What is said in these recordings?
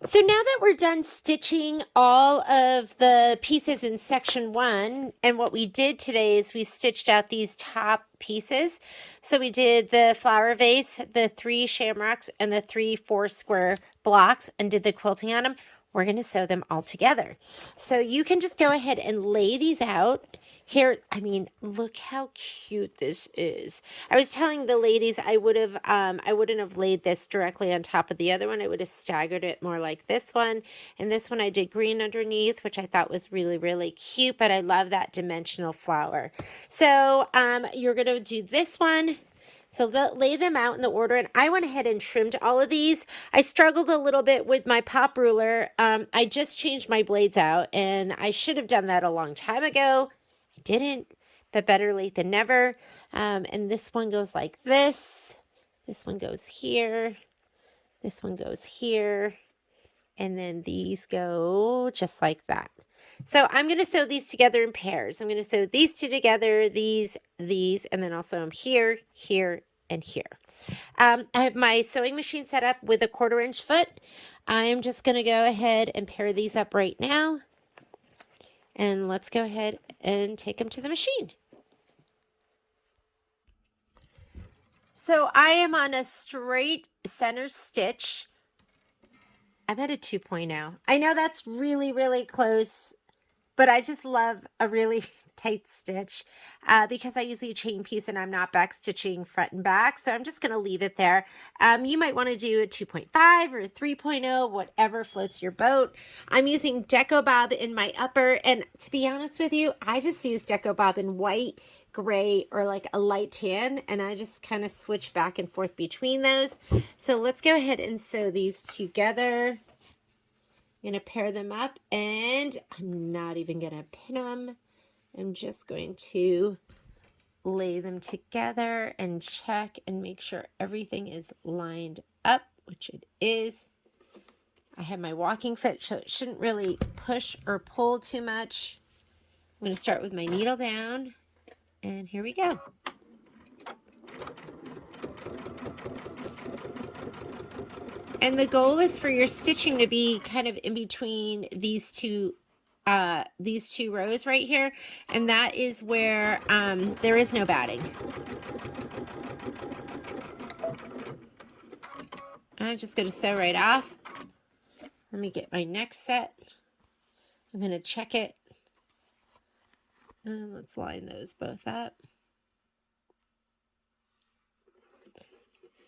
So now that we're done stitching all of the pieces in section 1, and what we did today is we stitched out these top pieces. So we did the flower vase, the 3 shamrocks, and the 3 4-square blocks, and did the quilting on them. We're going to sew them all together. So you can just go ahead and lay these out. Here, I mean, look how cute this is. I was telling the ladies I wouldn't have laid this directly on top of the other one. I would have staggered it more like this one. And this one I did green underneath, which I thought was really, really cute, but I love that dimensional flower. So you're going to do this one. So lay them out in the order, and I went ahead and trimmed all of these. I struggled a little bit with my pop ruler. I just changed my blades out, and I should have done that a long time ago. I didn't, but better late than never. And this one goes like this. This one goes here. This one goes here. And then these go just like that. So I'm going to sew these together in pairs. I'm going to sew these two together, these, and then I'll sew them here, here, and here. I have my sewing machine set up with a 1/4 inch foot. I'm just going to go ahead and pair these up right now. And let's go ahead and take them to the machine. So I am on a straight center stitch. I'm at a 2.0. I know that's really, really close, but I just love a really tight stitch because I use a chain piece and I'm not back stitching front and back. So I'm just going to leave it there. You might want to do a 2.5 or a 3.0, whatever floats your boat. I'm using Deco Bob in my upper. And to be honest with you, I just use Deco Bob in white, gray, or like a light tan. And I just kind of switch back and forth between those. So let's go ahead and sew these together. I'm going to pair them up, and I'm not even going to pin them. I'm just going to lay them together and check and make sure everything is lined up, which it is. I have my walking foot, so it shouldn't really push or pull too much. I'm going to start with my needle down, and here we go. And the goal is for your stitching to be kind of in between these two rows right here, and that is where there is no batting. I'm just going to sew right off. Let me get my next set. I'm going to check it. And let's line those both up.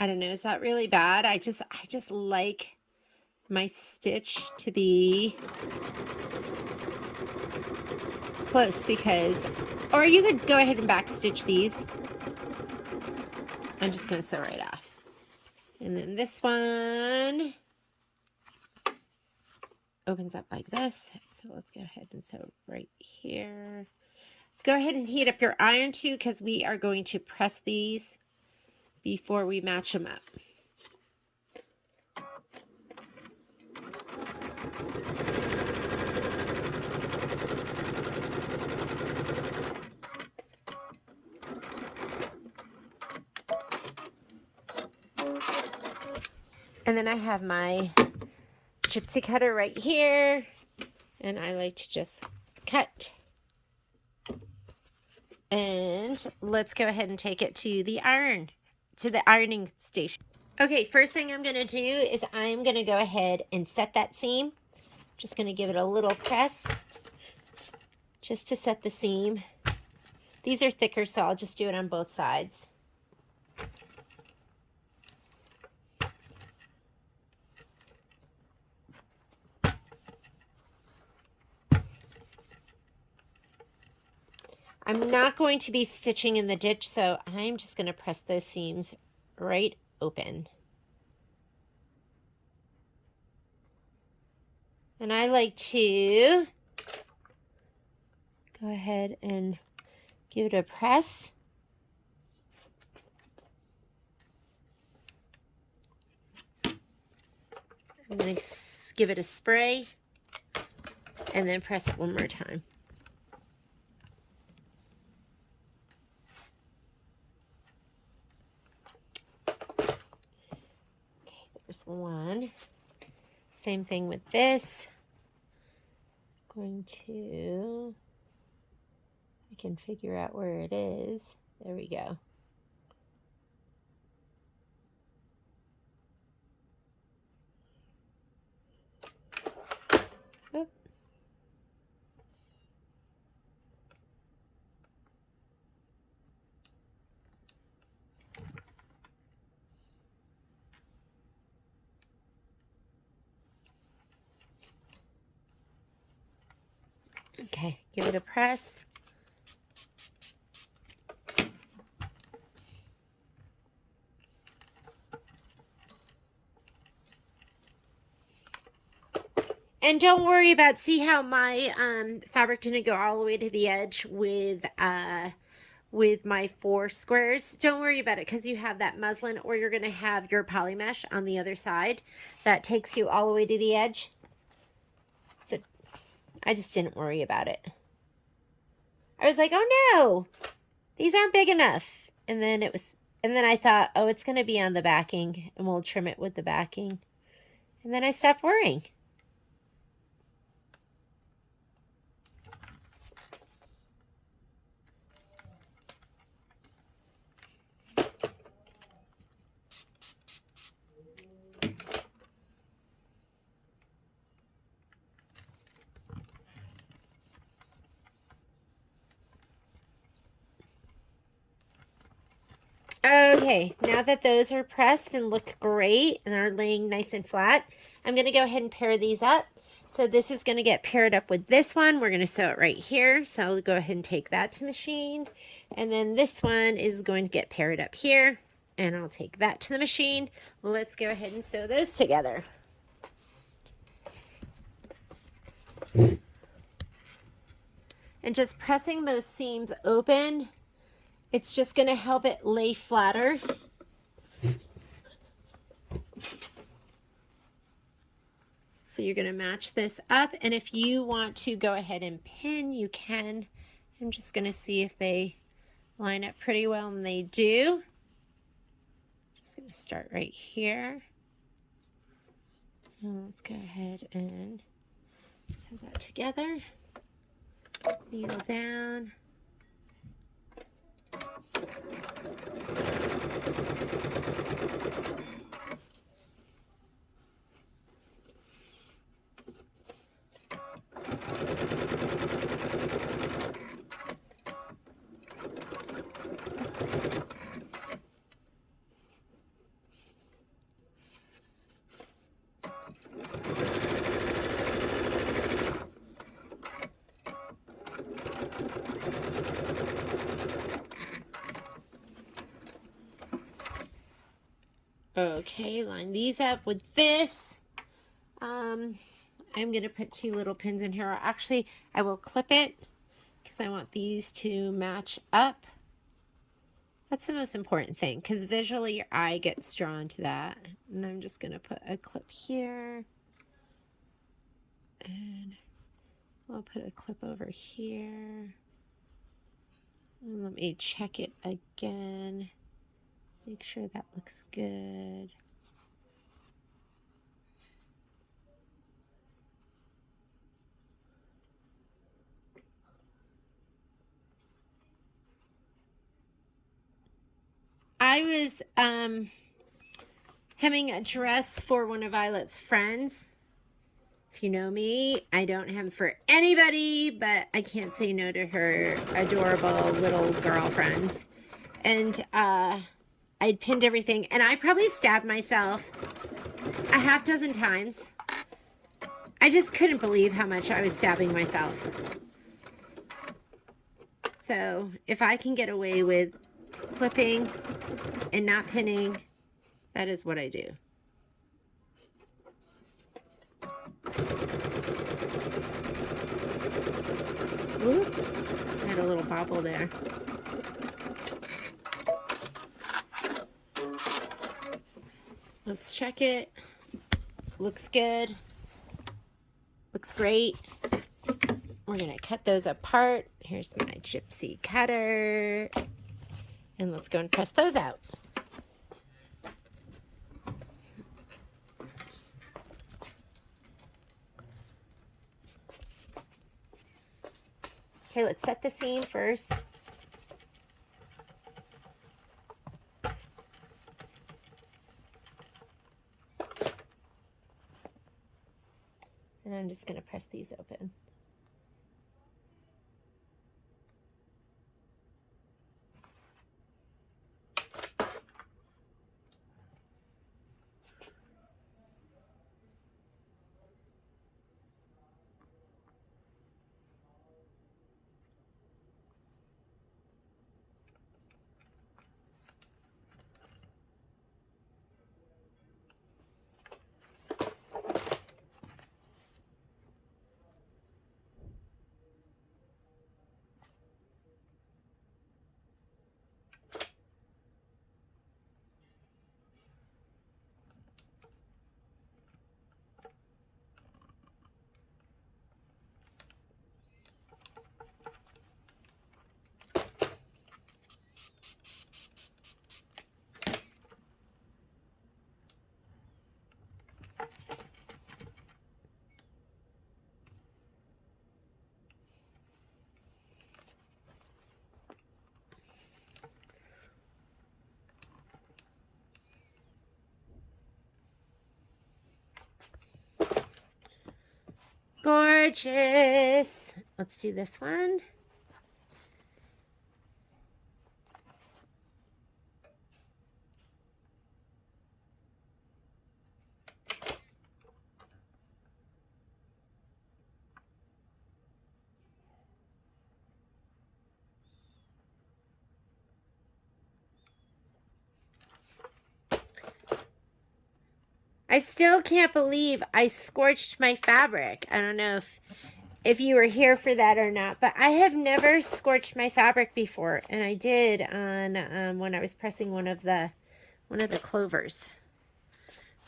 I don't know, is that really bad? I just like my stitch to be close because, or you could go ahead and back stitch these. I'm just going to sew right off. And then this one opens up like this. So let's go ahead and sew right here. Go ahead and heat up your iron too, because we are going to press these before we match them up. And then I have my gypsy cutter right here, and I like to just cut. And let's go ahead and take it to the ironing station. Okay, first thing I'm going to do is I'm going to go ahead and set that seam. Just going to give it a little press just to set the seam. These are thicker, so I'll just do it on both sides. I'm not going to be stitching in the ditch, so I'm just going to press those seams right open. And I like to go ahead and give it a press. I'm going to give it a spray and then press it one more time. Okay, there's one. Same thing with this. Going to, I can figure out where it is. There we go. Oop. Okay, give it a press. And don't worry about, see how my fabric didn't go all the way to the edge with my 4 squares. Don't worry about it because you have that muslin, or you're going to have your poly mesh on the other side that takes you all the way to the edge. So I just didn't worry about it. I was like, oh no, these aren't big enough. And then I thought, oh, it's going to be on the backing and we'll trim it with the backing. And then I stopped worrying. Okay, now that those are pressed and look great and are laying nice and flat, I'm going to go ahead and pair these up. So this is going to get paired up with this one. We're going to sew it right here. So I'll go ahead and take that to machine. And then this one is going to get paired up here. And I'll take that to the machine. Let's go ahead and sew those together. And just pressing those seams open, it's just going to help it lay flatter. So you're going to match this up, and if you want to go ahead and pin, you can. I'm just going to see if they line up pretty well, and they do. Just going to start right here. And let's go ahead and sew that together. Needle down. Okay, line these up with this. I'm going to put 2 little pins in here. Actually, I will clip it because I want these to match up. That's the most important thing because visually your eye gets drawn to that. And I'm just going to put a clip here. And I'll put a clip over here. And let me check it again. Make sure that looks good. I was hemming a dress for one of Violet's friends. If you know me, I don't hem for anybody, but I can't say no to her adorable little girlfriends. And I'd pinned everything, and I probably stabbed myself a half dozen times. I just couldn't believe how much I was stabbing myself. So if I can get away with clipping and not pinning, that is what I do. Ooh, I had a little bobble there. Let's check it. Looks good. Looks great. We're going to cut those apart. Here's my gypsy cutter. And let's go and press those out. Okay, let's set the seam first. And I'm just going to press these open. Gorgeous. Let's do this one. I still can't believe I scorched my fabric. I don't know if you were here for that or not, but I have never scorched my fabric before, and I did on when I was pressing one of the clovers.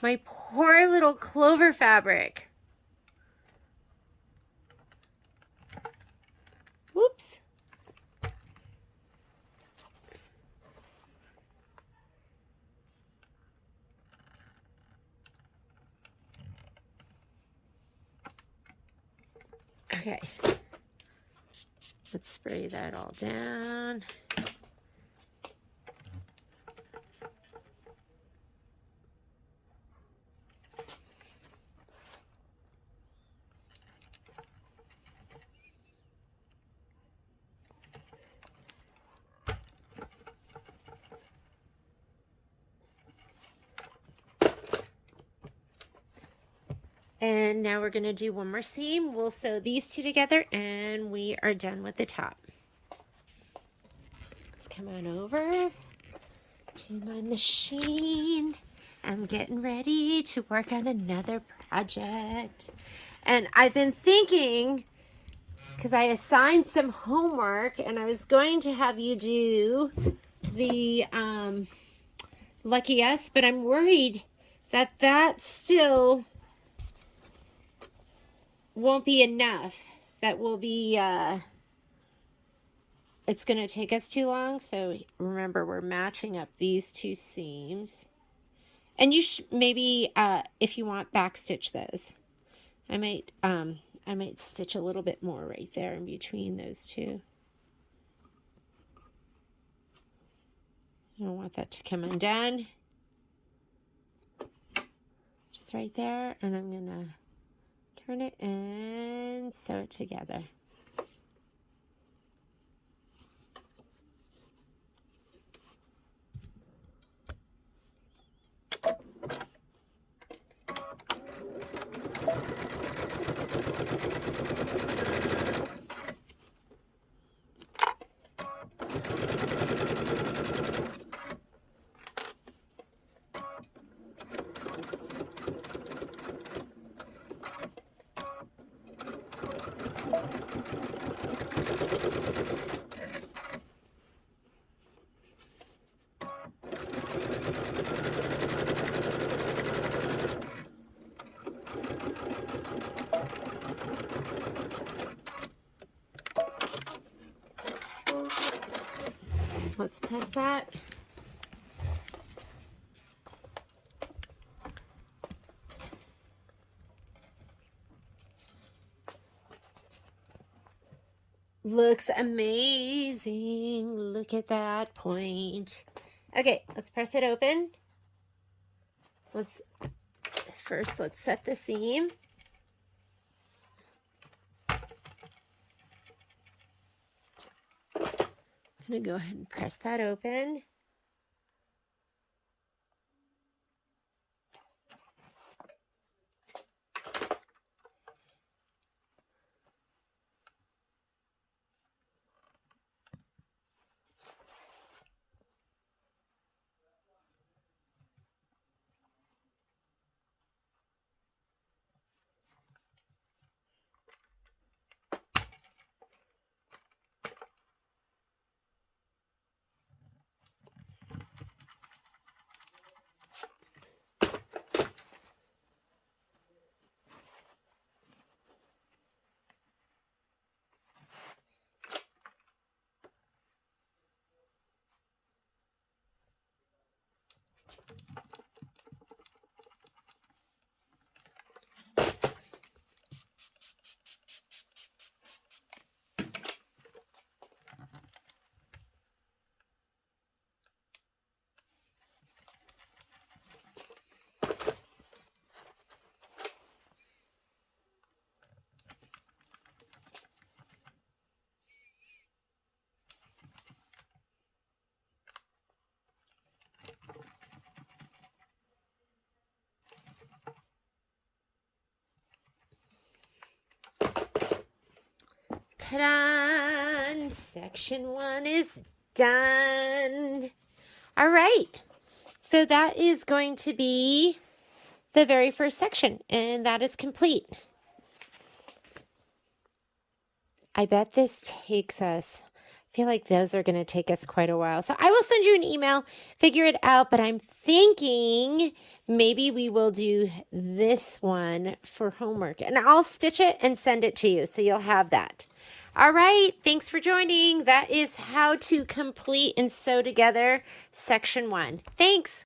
My poor little clover fabric. Whoops. Okay. Let's spray that all down. And now we're going to do one more seam. We'll sew these two together and we are done with the top. Let's come on over to my machine. I'm getting ready to work on another project. And I've been thinking, because I assigned some homework and I was going to have you do the Lucky Us, but I'm worried that still won't be enough. That will be, it's going to take us too long. So remember, we're matching up these two seams. And you should maybe, if you want, backstitch those. I might stitch a little bit more right there in between those two. I don't want that to come undone. Just right there, and I'm going to turn it and sew it together. Let's press that. Looks amazing. Look at that point. Okay, let's press it open. Let's set the seam. I'm gonna go ahead and press that open. Ta-da! Section 1 is done. All right. So that is going to be the very first section, and that is complete. I bet this takes us, I feel like those are going to take us quite a while. So I will send you an email, figure it out, but I'm thinking maybe we will do this one for homework, and I'll stitch it and send it to you so you'll have that. All right, thanks for joining. That is how to complete and sew together section 1. Thanks.